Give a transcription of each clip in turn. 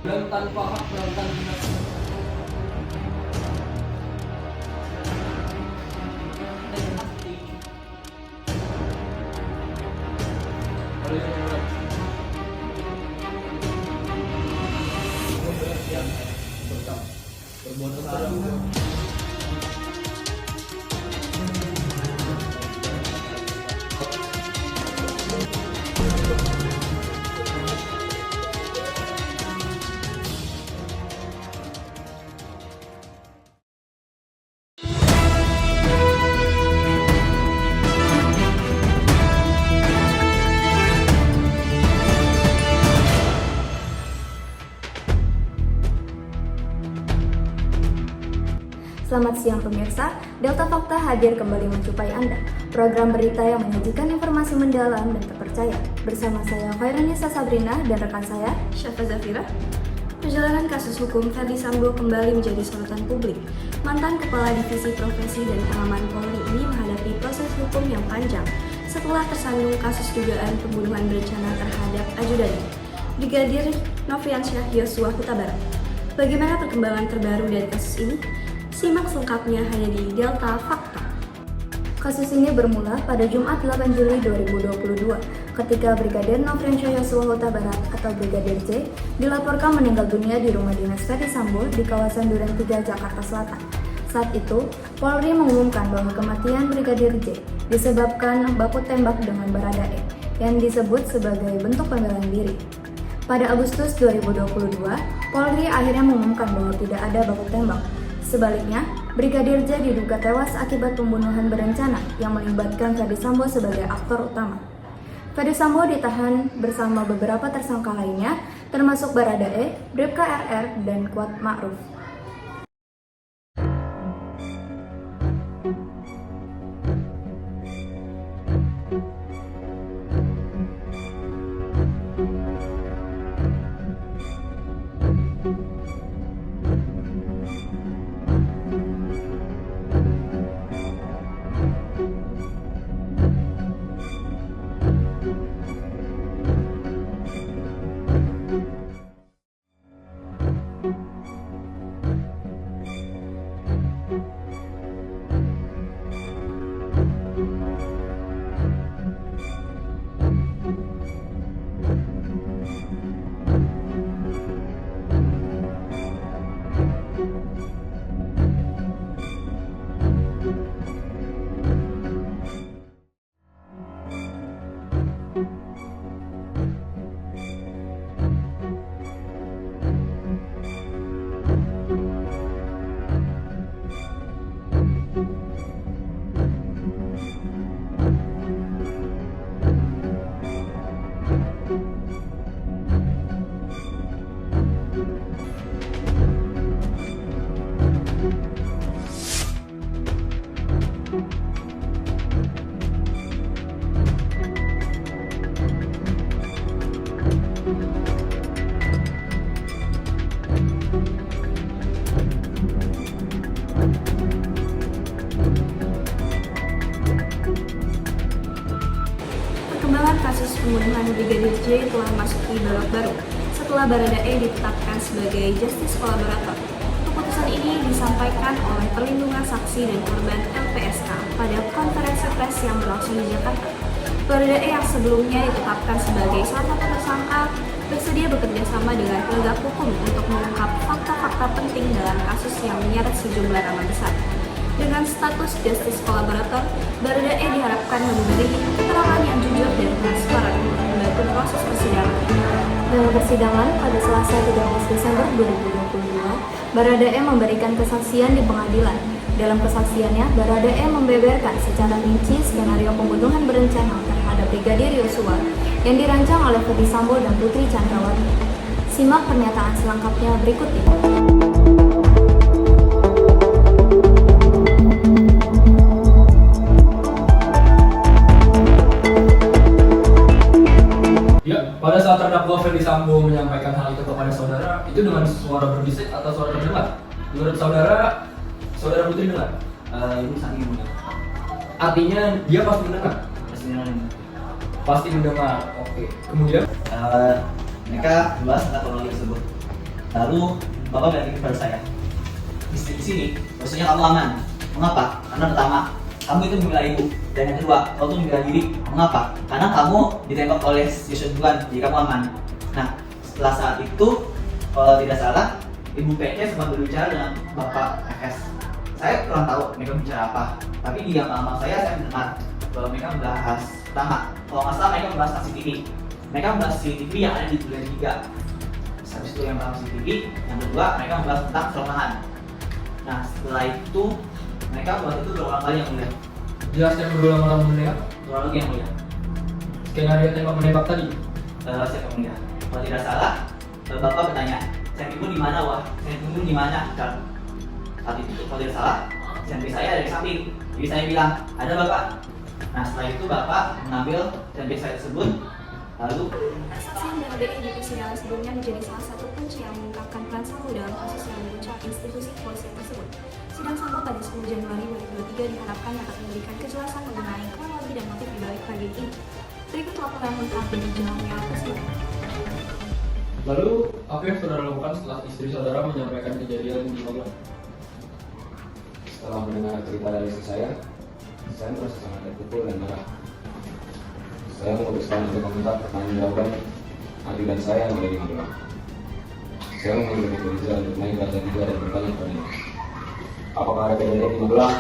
dan tanpa hak melakukan tindak berbuat kesalahan. Selamat siang pemirsa, Delta Fakta hadir kembali menjumpai Anda. Program berita yang menyajikan informasi mendalam dan terpercaya. Bersama saya Khairanisa Sabrina dan rekan saya Syafa Zafira. Perjalanan kasus hukum Ferdy Sambo kembali menjadi sorotan publik. Mantan Kepala Divisi Profesi dan Pengamanan Polri ini menghadapi proses hukum yang panjang setelah tersandung kasus dugaan pembunuhan berencana terhadap ajudannya, Brigadir Nofriansyah Yosua Huta Barat. Bagaimana perkembangan terbaru dari kasus ini? Simak selengkapnya hanya di Delta Fakta. Kasus ini bermula pada Jumat 8 Juli 2022 ketika Brigadir Nofriansyah Yosua Huta Barat atau Brigadir J dilaporkan meninggal dunia di rumah dinas Ferdy Sambo di kawasan Duren 3, Jakarta Selatan. Saat itu, Polri mengumumkan bahwa kematian Brigadir J disebabkan baku tembak dengan Baradae yang disebut sebagai bentuk pembelaan diri. Pada Agustus 2022, Polri akhirnya mengumumkan bahwa tidak ada baku tembak. Sebaliknya, Brigadir J diduga tewas akibat pembunuhan berencana yang melibatkan Ferdy Sambo sebagai aktor utama. Ferdy Sambo ditahan bersama beberapa tersangka lainnya, termasuk Baradae, Bribka RR, dan Kuat Ma'ruf. Perkembangan kasus pembunuhan Brigadir J telah masuki babak baru setelah Baradae ditetapkan sebagai justice collaborator. Keputusan ini disampaikan oleh Perlindungan Saksi dan Korban LPSK pada konferensi pers yang berlangsung di Jakarta. Baradae yang sebelumnya ditetapkan sebagai salah satu tersangka bersedia bekerja sama dengan penegak hukum untuk mengungkap fakta-fakta penting dalam kasus yang menyeret sejumlah nama besar. Dengan status justice collaborator, Baradae diharapkan memberi keterangan yang jujur dan transparan untuk membantu proses persidangan. Dalam persidangan pada Selasa 13 Desember 2022, Baradae memberikan kesaksian di pengadilan. Dalam kesaksiannya, Baradae membeberkan secara rinci skenario pembunuhan berencana terhadap Brigadir Yosua yang dirancang oleh Ferdy Sambo dan Putri Chandrawati. Simak pernyataan selengkapnya berikut ini. Pada saat terdakwa Ferdy Sambo menyampaikan hal itu kepada saudara, itu dengan suara berbisik atau suara terdengar? Menurut saudara, saudara Putri dengar? Ibu saking mendengar. Artinya dia pasti mendengar? Pasti mendengar. Pasti mendengar, oke. Kemudian? Mereka membahas tentang kronologi tersebut. Lalu Bapak bilang kepada saya, di sini, maksudnya kamu aman. Mengapa? Karena pertama, kamu itu membela ibu. Dan yang kedua, kamu itu membela diri. Mengapa? Karena kamu ditembak oleh Yosua duluan, jadi kamu aman. Nah, setelah saat itu, kalau tidak salah, Ibu PC sempat berbicara dengan Bapak FS. Saya kurang tahu mereka bicara apa, tapi di lama saya mendengar bahwa mereka membahas pertama, kalau nggak salah mereka membahas CCTV. Mereka membahas CCTV yang ada di bulan 3. Habis itu yang pertama CCTV, yang kedua mereka membahas tentang kelemahan. Nah, setelah itu mereka buat itu berulang kali yang mulia. Jelaskan berulang orang mendengar. Berulang lagi yang mulia. Skenario tembak-menembak tadi. Siapa yang mulia? Kalau tidak salah, Bapak bertanya, saya ibu di mana wah? Saya ibu di mana? Kan saat itu kalau tidak salah, senpi saya dari samping. Jadi saya bilang, ada Bapak. Nah, setelah itu Bapak mengambil senpi saya tersebut, lalu Kesaksian DLDI di persidangan sebelumnya menjadi salah satu kunci yang mengungkapkan peran Sambo dalam kasus yang menguncang institusi kepolisian tersebut. Sidang Sambo pada 10 Januari 2023 diharapkan dapat memberikan kejelasan mengenai kronologi dan motif di balik tragedi ini. Berikut laporan lengkap dari jalannya persidangan. Lalu, apa yang saudara lakukan setelah istri saudara menyampaikan kejadian di Magelang? Setelah mendengar cerita dari istri saya merasa sangat terpukul dan marah. Saya memutuskan untuk meminta pertanggungjawaban adik dan saya yang ada di Magelang. Saya memanggil Ibu Rizal untuk naik ke 3 dan bertanya kepadanya, apakah ada kejadian di Magelang?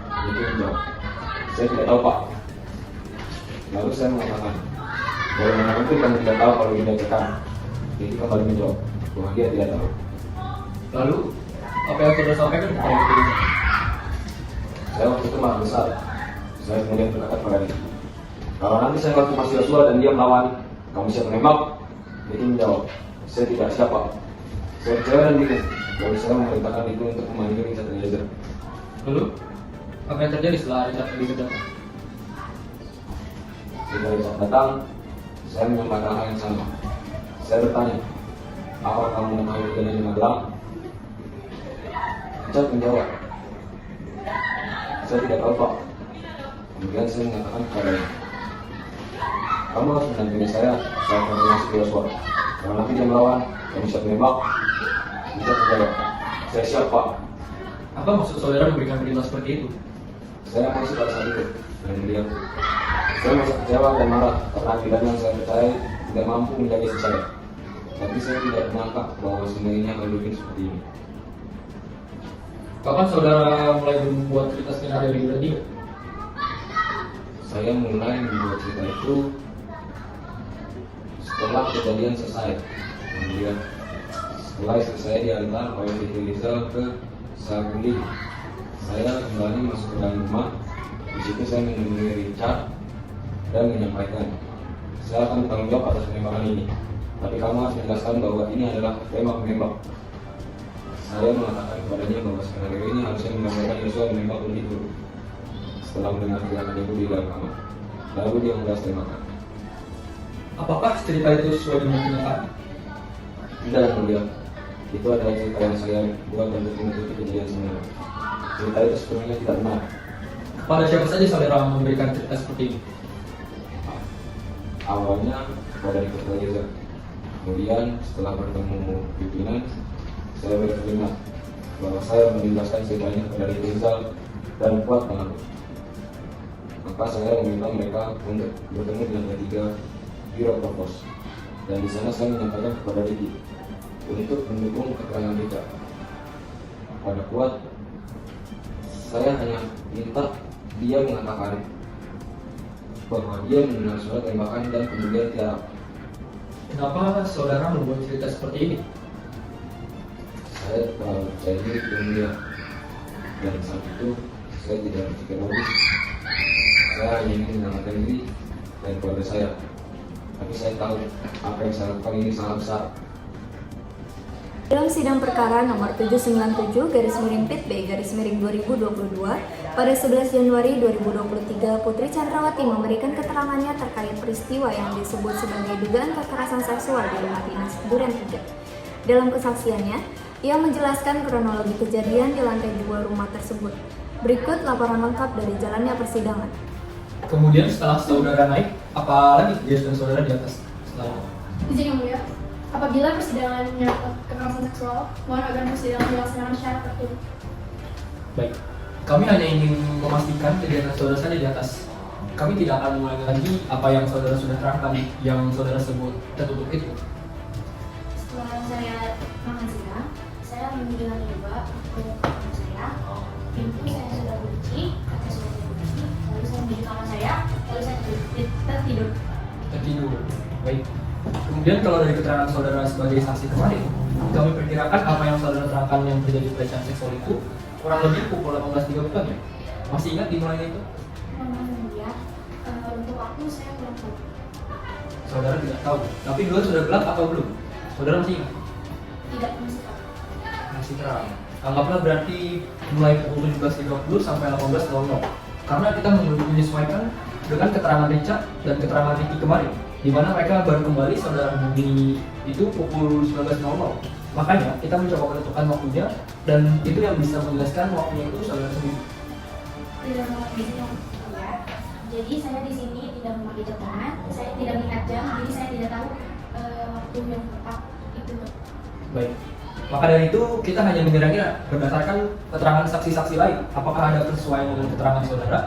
Dia menjawab, saya tidak tahu Pak. Lalu saya mengatakan, bagaimana mungkin kamu tidak tahu kalau dia cekam? Jadi kembali menjawab bahwa dia tidak tahu. Lalu, apa yang saudara sampaikan kepada Ibu Rizal? Saya waktu itu marah besar. Saya kemudian berkata kepada dia, kalau nanti saya waktu Mas Yosua dan dia melawan, kamu siap menembak? Dia menjawab, saya tidak siap Pak. Saya percaya dan dingin. Lalu saya memerintahkan itu untuk memanggil Richard Eliezer. Lalu, apa yang terjadi setelah Richard Eliezer datang? Setelah Richard datang, saya menyampaikan hal yang sama. Saya bertanya, apa kamu mengetahui kejadian di Magelang? Richard menjawab, saya tidak tahu Pak. Kemudian saya mengatakan kepadanya, kamu harus mendampingi saya saat kamu masuk ke Yosua. Kalau nanti dia melawan, kamu siap menembak? Richard menjawab, saya siap Pak. Apa maksud saudara memberikan perintah seperti itu? Saya masih pada saat itu, dan kemudian saya merasa kecewa dan marah karena adik yang saya percaya tidak mampu menjaga istri saya. Tapi saya tidak menyangka bahwa semuanya akan begini seperti ini. Kapan saudara mulai membuat cerita skenario di bulan 3? Saya mulai membuat cerita itu setelah kejadian selesai. Kemudian setelah istri saya diantar oleh Ricky Rizal ke Saguling, saya kembali masuk ke dalam rumah. Di situ saya menemui Richard dan menyampaikan, saya akan bertanggung jawab atas penembakan ini. Tapi kamu harus menjelaskan bahwa ini adalah tembak-menembak. Saya mengatakan kepadanya bahwa skenario ini harusnya menggambarkan Yosua menembak lebih dulu. Setelah mendengar teriakan itu di dalam kamar, lalu dia membahas tembakan. Apakah cerita itu sesuai dengan kenyataan? Tidak yang mulia, itu adalah cerita yang saya buat untuk menutupi kejadian sebenarnya. Cerita itu sebenarnya tidak benar. Pada siapa saja saudara memberikan cerita seperti ini? Awalnya pada Richard Eliezer. Kemudian setelah bertemu pimpinan, saya berterima bahwa saya menjelaskan ceritanya kepada Ricky Rizal dan Kuat Pengaruh. Maka saya meminta mereka untuk bertemu dengan ketiga Biro Provos, dan di sana saya menyampaikan kepada Ricky untuk mendukung keterangan Richard. Pada Kuat, saya hanya minta dia mengatakan bahwa dia mendengar suara tembakan dan kemudian tiarap. Kenapa saudara membuat cerita seperti ini? Saya terlalu percaya diri dan mulia, dan saat itu saya tidak berpikir logis. Saya hanya ingin menyelamatkan diri dan keluarga saya. Tapi saya tahu apa yang saya lakukan ini sangat besar. Dalam sidang perkara nomor 797/PIT-B/2022 pada 11 Januari 2023, Putri Chandrawati memberikan keterangannya terkait peristiwa yang disebut sebagai dugaan kekerasan seksual di rumah dinas Duren 3. Dalam kesaksiannya, ia menjelaskan kronologi kejadian di lantai 2 rumah tersebut. Berikut laporan lengkap dari jalannya persidangan. Kemudian setelah saudara naik, apa lagi kejadian saudara di atas? Setelah Izin yang mulia, Apabila persidangan menyangkut kekerasan seksual, mohon agar persidangan dilaksanakan secara tertutup. Baik, kami hanya ingin memastikan kegiatan saudara saja di atas. Kami tidak akan mengulangi lagi apa yang saudara sudah terangkan, yang saudara sebut tertutup itu. Setelah saya makan siang, saya menunjukkan coba ke kamar saya. Pintu saya sudah kunci, kaca sudah dikunci. Lalu saya menuju kamar saya, lalu saya tertidur. Tertidur. Baik. Kemudian kalau dari keterangan saudara sebagai saksi kemarin, kami perkirakan apa yang saudara terangkan yang terjadi pelecehan seksual itu kurang lebih pukul 18.30 ya. Masih ingat dimulainya itu? Ya, untuk waktu saya kurang tahu. Saudara tidak tahu. Tapi dua sudah gelap atau belum? Saudara masih ingat? Tidak masih tahu. Masih terang. Anggaplah berarti mulai pukul 17.30 sampai 18.00. Karena kita menyesuaikan dengan keterangan Richard dan keterangan Ricky kemarin, di mana mereka baru kembali saudara hubungi itu pukul 19.00. Makanya kita mencoba menentukan waktunya, dan itu yang bisa menjelaskan waktunya itu saudara sendiri. Tidak memakai jam, ya. Jadi saya di sini tidak memakai jam tangan, saya tidak melihat jam, jadi saya tidak tahu waktu yang tepat itu. Baik. Maka dari itu kita hanya mengira-ngira berdasarkan keterangan saksi-saksi lain, apakah ada persesuaian dengan keterangan saudara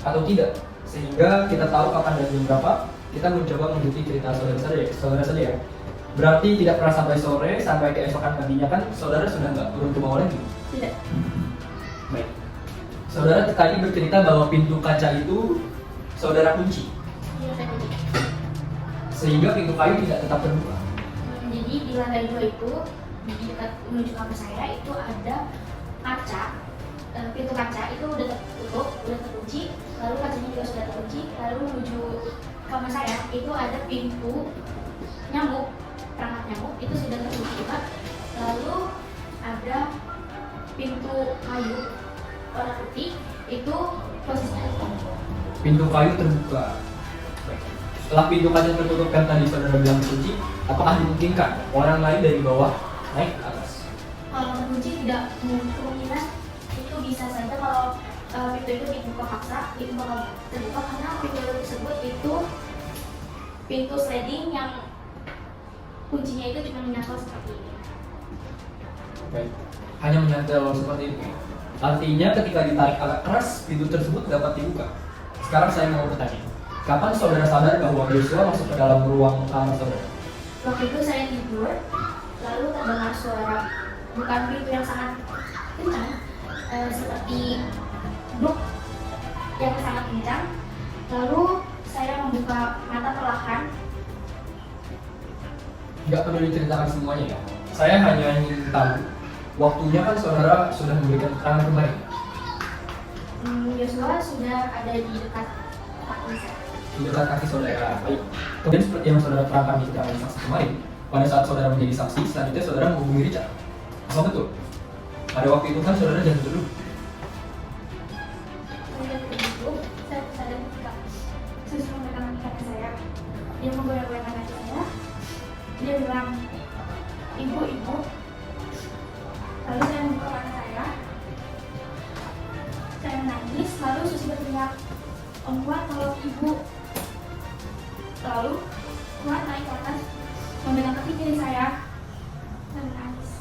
atau tidak, sehingga kita tahu kapan dan jam berapa. Kita mencoba mengikuti cerita saudara saja ya. Berarti tidak pernah sampai sore, sampai keesokan paginya kan saudara sudah nggak turun ke bawah lagi? Tidak. Baik. Saudara tadi bercerita bahwa pintu kaca itu saudara kunci, Iya, saya kunci. sehingga pintu kayu tidak tetap terbuka. Jadi di lantai 2 itu di dekat menuju kamar saya itu ada kaca. Pintu kaca itu udah tertutup, udah terkunci, lalu kacanya juga sudah terkunci. Lalu menuju kamar saya itu ada pintu nyamuk, perangkap nyamuk itu sudah terkunci juga. Lalu ada pintu kayu warna putih itu posisinya tertutup. Pintu kayu terbuka. Baik. Setelah pintu kaca tertutup kan tadi saudara bilang kunci, apakah dimungkinkan orang lain dari bawah naik ke atas? Kalau terkunci tidak kemungkinan, itu bisa saja kalau pintu itu dibuka paksa, itu bakal terbuka karena pintu tersebut itu pintu sliding yang kuncinya itu cuma menyangkut seperti ini. Baik. Hanya menyantel seperti itu. Artinya ketika ditarik agak keras, pintu tersebut dapat dibuka. Sekarang saya mau bertanya, kapan saudara sadar bahwa Joshua masuk ke dalam ruang kamar saudara? Waktu itu saya tidur, lalu terdengar suara, bukan pintu yang sangat kencang, seperti blok yang sangat kencang. Lalu saya membuka mata perlahan. Nggak perlu diceritakan semuanya ya. Saya hanya ingin tahu, waktunya kan saudara sudah memberikan keterangan kemarin. Joshua sudah ada di dekat kaki saya. Di dekat kaki saudara. Baik. Kemudian seperti yang saudara terangkan di keterangan saksi kemarin, pada saat saudara menjadi saksi, selanjutnya saudara menghubungi Richard. Apa betul? Pada waktu itu kan saudara jatuh dulu. Saya begitu, saya sadar ketika Susu memegang kaki saya. Dia menggoyang-goyangkan kaki saya. Dia bilang, ibu. Lalu saya membuka mata saya. Saya menangis, lalu Susi berteriak, Om Kuat, tolong ibu. Lalu Kuat naik ke atas, memegang kaki kiri saya. Saya menangis.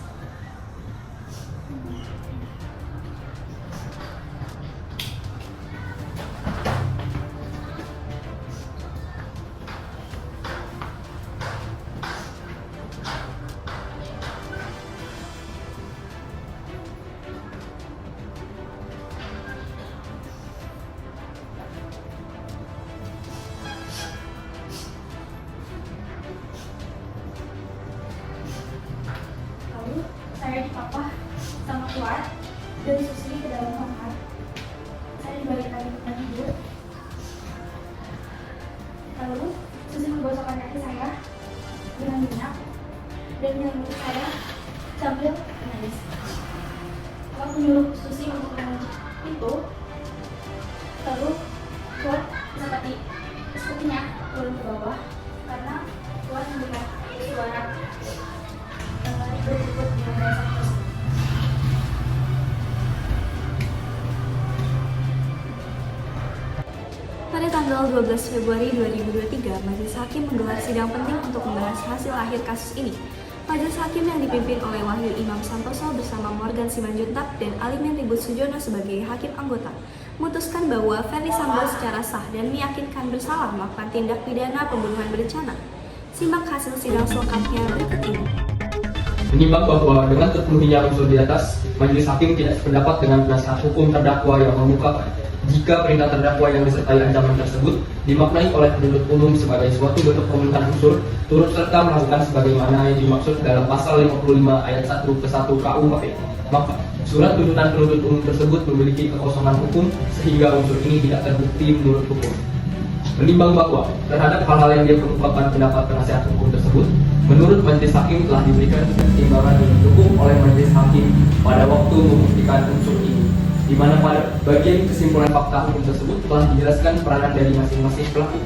Lalu saya dipapah sama Kuat dan Susi ke dalam kamar. Saya dibalikkan di tempat tidur. Lalu Susi menggosokkan kaki saya dengan minyak dan menyelimuti saya sambil menangis. Kuat menyuruh Susi untuk mengunci pintu. Lalu Kuat sepertinya turun ke bawah karena Kuat mendengar suara ribut-ribut di lantai satu. Pada tanggal tanggal 12 Februari 2023, Majelis Hakim menggelar sidang penting untuk membahas hasil akhir kasus ini. Majelis Hakim yang dipimpin oleh Wahyu Imam Santoso bersama Morgan Simanjuntak dan Alimin Ribut Sujono sebagai hakim anggota, memutuskan bahwa Ferdy Sambo secara sah dan meyakinkan bersalah melakukan tindak pidana pembunuhan berencana. Simak hasil sidang selengkapnya berikut ini. Menimbang bahwa dengan terpenuhinya unsur di atas, Majelis Hakim tidak sependapat dengan penasihat hukum terdakwa yang mengungkapkan jika perintah terdakwa yang disertai ancaman tersebut dimaknai oleh penuntut umum sebagai suatu bentuk pemenuhan unsur turut serta melakukan sebagaimana yang dimaksud dalam pasal 55 ayat 1 ke 1 KUHP. Maka surat tuntutan penuntut umum tersebut memiliki kekosongan hukum sehingga unsur ini tidak terbukti menurut hukum. Menimbang bahwa terhadap hal-hal yang dia kemukakan pendapat penasihat hukum tersebut, menurut Majelis Hakim telah diberikan pertimbangan yang cukup oleh Majelis Hakim pada waktu membuktikan unsur ini, di mana pada bagian kesimpulan fakta hukum tersebut telah dijelaskan peranan dari masing-masing pelaku,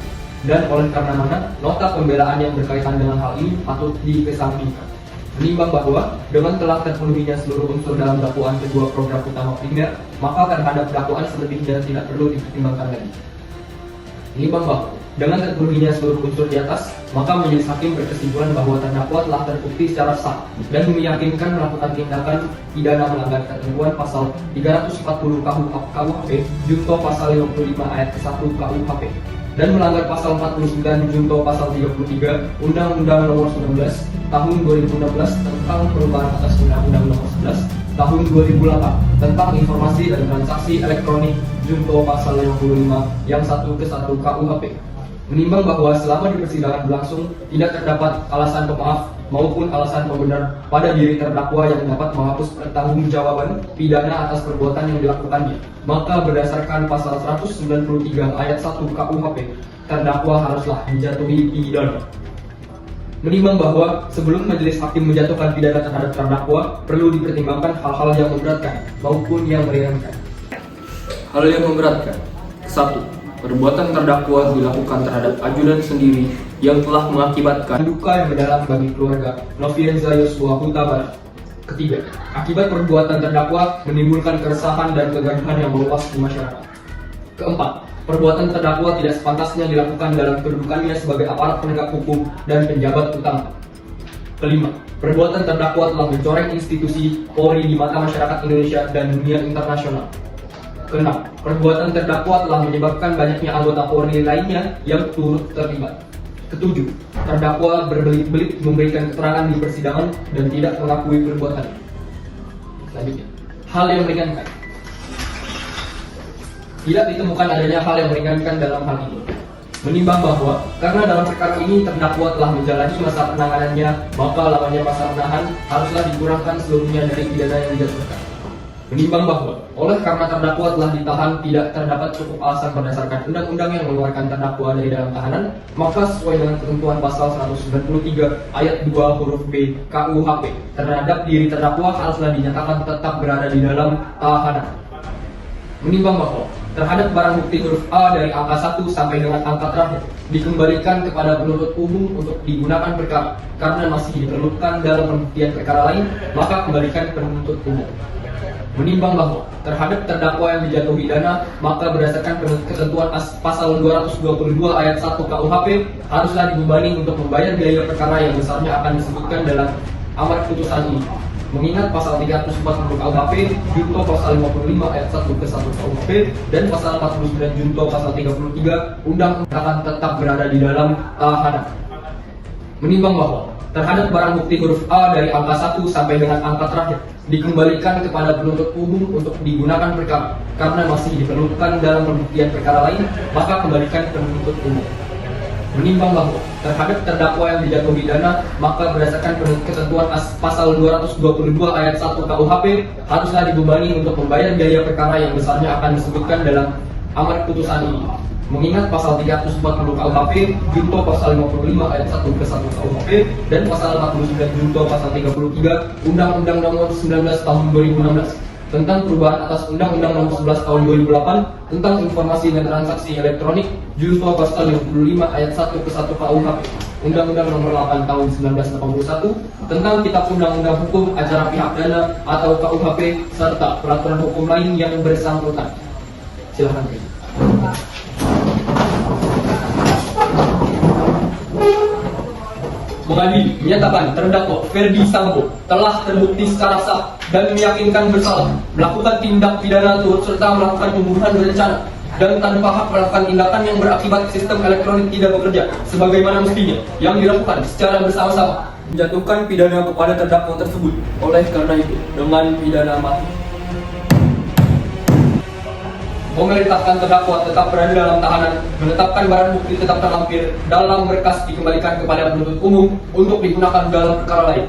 dan oleh karena mana nota pembelaan yang berkaitan dengan hal ini patut dikesampingkan. Menimbang bahwa dengan telah terpenuhinya seluruh unsur dalam dakwaan kedua program utama primer, maka terhadap dakwaan selebihnya tidak perlu dipertimbangkan lagi. Menimbang bahwa dengan terpenuhinya seluruh unsur di atas, maka Majelis Hakim berkesimpulan bahwa terdakwa telah terbukti secara sah dan meyakinkan melakukan tindakan pidana melanggar ketentuan pasal 340 KUHP junto pasal 55 ayat 1 KUHP dan melanggar pasal 49 junto pasal 33 Undang-Undang Nomor 19 Tahun 2016 tentang perubahan atas Undang-Undang Nomor 11 Tahun 2008 tentang informasi dan transaksi elektronik junto pasal 55 yang 1 ke 1 KUHP. Menimbang bahwa selama di persidangan berlangsung tidak terdapat alasan pemaaf maupun alasan pembenar pada diri terdakwa yang dapat menghapus pertanggungjawaban pidana atas perbuatan yang dilakukannya, maka berdasarkan pasal 193 ayat 1 KUHP, terdakwa haruslah dijatuhi pidana. Menimbang bahwa sebelum Majelis Hakim menjatuhkan pidana terhadap terdakwa, perlu dipertimbangkan hal-hal yang memberatkan maupun yang meringankan. Hal yang memberatkan: 1. Perbuatan terdakwa dilakukan terhadap ajudan sendiri yang telah mengakibatkan duka yang mendalam bagi keluarga Nofriansah Yosua Huta Barat. Ketiga, akibat perbuatan terdakwa menimbulkan keresahan dan kegaduhan yang meluas di masyarakat. Keempat, perbuatan terdakwa tidak sepantasnya dilakukan dalam kedudukannya sebagai aparat penegak hukum dan penjabat utama. Kelima, perbuatan terdakwa telah mencoreng institusi Polri di mata masyarakat Indonesia dan dunia internasional. Keenam, perbuatan terdakwa telah menyebabkan banyaknya anggota Polri lainnya yang turut terlibat. Ketujuh, terdakwa berbelit-belit memberikan keterangan di persidangan dan tidak mengakui perbuatannya. Selanjutnya, hal yang meringankan. Tidak ditemukan adanya hal yang meringankan dalam hal ini. Menimbang bahwa karena dalam perkara ini terdakwa telah menjalani masa penanganannya, maka lamanya masa penahan haruslah dikurangkan seluruhnya dari pidana yang dijatuhkan. Menimbang bahwa oleh karena terdakwa telah ditahan tidak terdapat cukup alasan berdasarkan undang-undang yang mengeluarkan terdakwa dari dalam tahanan, maka sesuai dengan ketentuan pasal 193 ayat 2 huruf B KUHP, terhadap diri terdakwa haruslah dinyatakan tetap berada di dalam tahanan. Menimbang bahwa terhadap barang bukti huruf A dari angka 1 sampai dengan angka terakhir dikembalikan kepada penuntut umum untuk digunakan perkara karena masih diperlukan dalam pembuktian perkara lain, maka kembalikan penuntut umum. Menimbang bahwa terhadap terdakwa yang dijatuhi pidana, maka berdasarkan ketentuan pasal 222 ayat 1 KUHP haruslah dibebani untuk membayar biaya perkara yang besarnya akan disebutkan dalam amar putusan ini. Mengingat pasal 340 KUHP junto pasal 55 ayat 1 ke 1 KUHP dan pasal 49 junto pasal 33 Undang-Undang akan tetap berada di dalam tahanan. Menimbang bahwa terhadap barang bukti huruf A dari angka 1 sampai dengan angka terakhir dikembalikan kepada penuntut umum untuk digunakan perkara karena masih diperlukan dalam pembuktian perkara lain, maka kembalikan penuntut umum. Menimbang bahwa terhadap terdakwa yang dijatuhi pidana, maka berdasarkan ketentuan pasal 222 ayat 1 KUHP haruslah dibebani untuk membayar biaya perkara yang besarnya akan disebutkan dalam amar putusan ini. Mengingat pasal 340 KUHP junto pasal 55 ayat 1 ke 1 KUHP dan pasal 49 junto pasal 33 Undang-Undang Nomor 19 Tahun 2016 tentang perubahan atas Undang-Undang Nomor 11 Tahun 2008 tentang informasi dan transaksi elektronik junto pasal 55 ayat 1 ke 1 KUHP, Undang-Undang Nomor 8 Tahun 1981 tentang Kitab Undang-Undang Hukum Acara Pihak Dana atau KUHP serta peraturan hukum lain yang bersangkutan. Silakan. mengadili menyatakan terdakwa Ferdi Sambo telah terbukti secara sah dan meyakinkan bersalah melakukan tindak pidana turut serta melakukan pembunuhan berencana dan tanpa hak melakukan tindakan yang berakibat sistem elektronik tidak bekerja sebagaimana mestinya yang dilakukan secara bersama-sama, menjatuhkan pidana kepada terdakwa tersebut. Oleh karena itu, dengan pidana mati, memerintahkan terdakwa tetap berada dalam tahanan, menetapkan barang bukti tetap terlampir dalam berkas dikembalikan kepada penuntut umum untuk digunakan dalam perkara lain,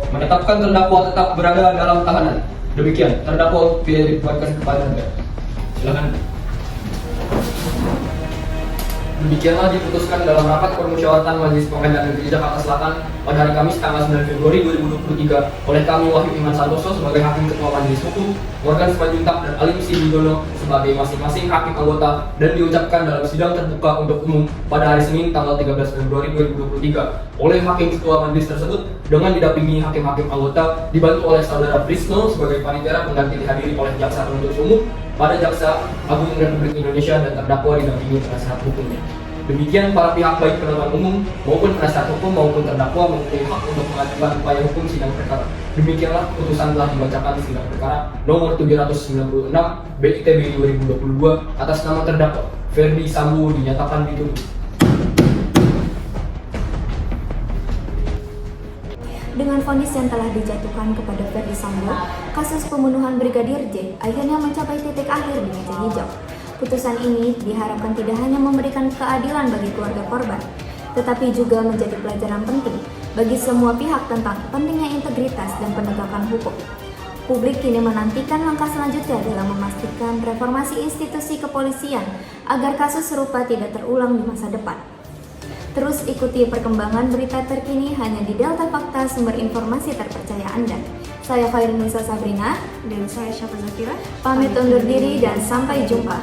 menetapkan terdakwa tetap berada dalam tahanan. Demikian terdakwa dilimpahkan kepada Anda. Silakan. Demikianlah diputuskan dalam rapat permusyawaratan Majelis Pengadilan Negeri Jakarta Selatan pada hari Kamis tanggal 9 Februari 2023 oleh kami Wahyu Iman Santoso sebagai Hakim Ketua Majelis Hukum, Morgan Simanjuntak dan Alim Sibidono sebagai masing-masing hakim anggota, dan diucapkan dalam sidang terbuka untuk umum pada hari Senin tanggal 13 Februari 2023 oleh Hakim Ketua Majelis tersebut dengan didampingi hakim-hakim anggota dibantu oleh Saudara Prisno sebagai panitia pengganti dihadiri oleh Jaksa Penuntut Umum pada Jaksa Agung Republik Indonesia dan terdakwa didampingi penasihat hukumnya. Demikian para pihak baik penuntut umum maupun penasihat hukum maupun terdakwa mempunyai hak untuk mengajukan upaya hukum sidang perkara. Demikianlah putusan telah dibacakan sidang perkara nomor 796 BITB 2022 atas nama terdakwa Ferdi Sambo dinyatakan ditutup. Dengan vonis yang telah dijatuhkan kepada Ferdi Sambo, kasus pembunuhan Brigadir J akhirnya mencapai titik akhir di meja hijau. Putusan ini diharapkan tidak hanya memberikan keadilan bagi keluarga korban, tetapi juga menjadi pelajaran penting bagi semua pihak tentang pentingnya integritas dan penegakan hukum. Publik kini menantikan langkah selanjutnya dalam memastikan reformasi institusi kepolisian agar kasus serupa tidak terulang di masa depan. Terus ikuti perkembangan berita terkini hanya di Delta Fakta, sumber informasi terpercaya Anda. Saya Khairunnisa Sabrina dan saya Syafa Zafira. Pamit undur diri dan sampai jumpa.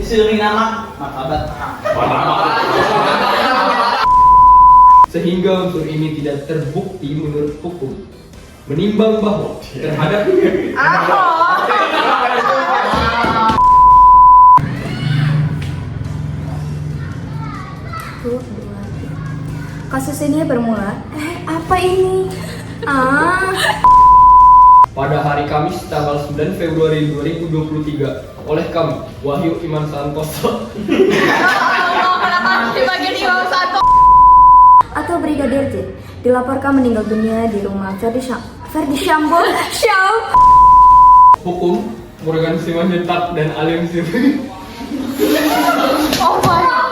Disuruh nama martabat. Sehingga unsur ini tidak terbukti menurut hukum, menimbang bahwa terhadap kasus ini bermula. Apa ini? pada hari Kamis tanggal 9 Februari 2023 oleh kami Wahyu Iman Santoso atau Brigadir J dilaporkan meninggal dunia di rumah Ferdi Sambo. Hukum Morgan Simanjuntak dan Alim Sibidono. Oh my God.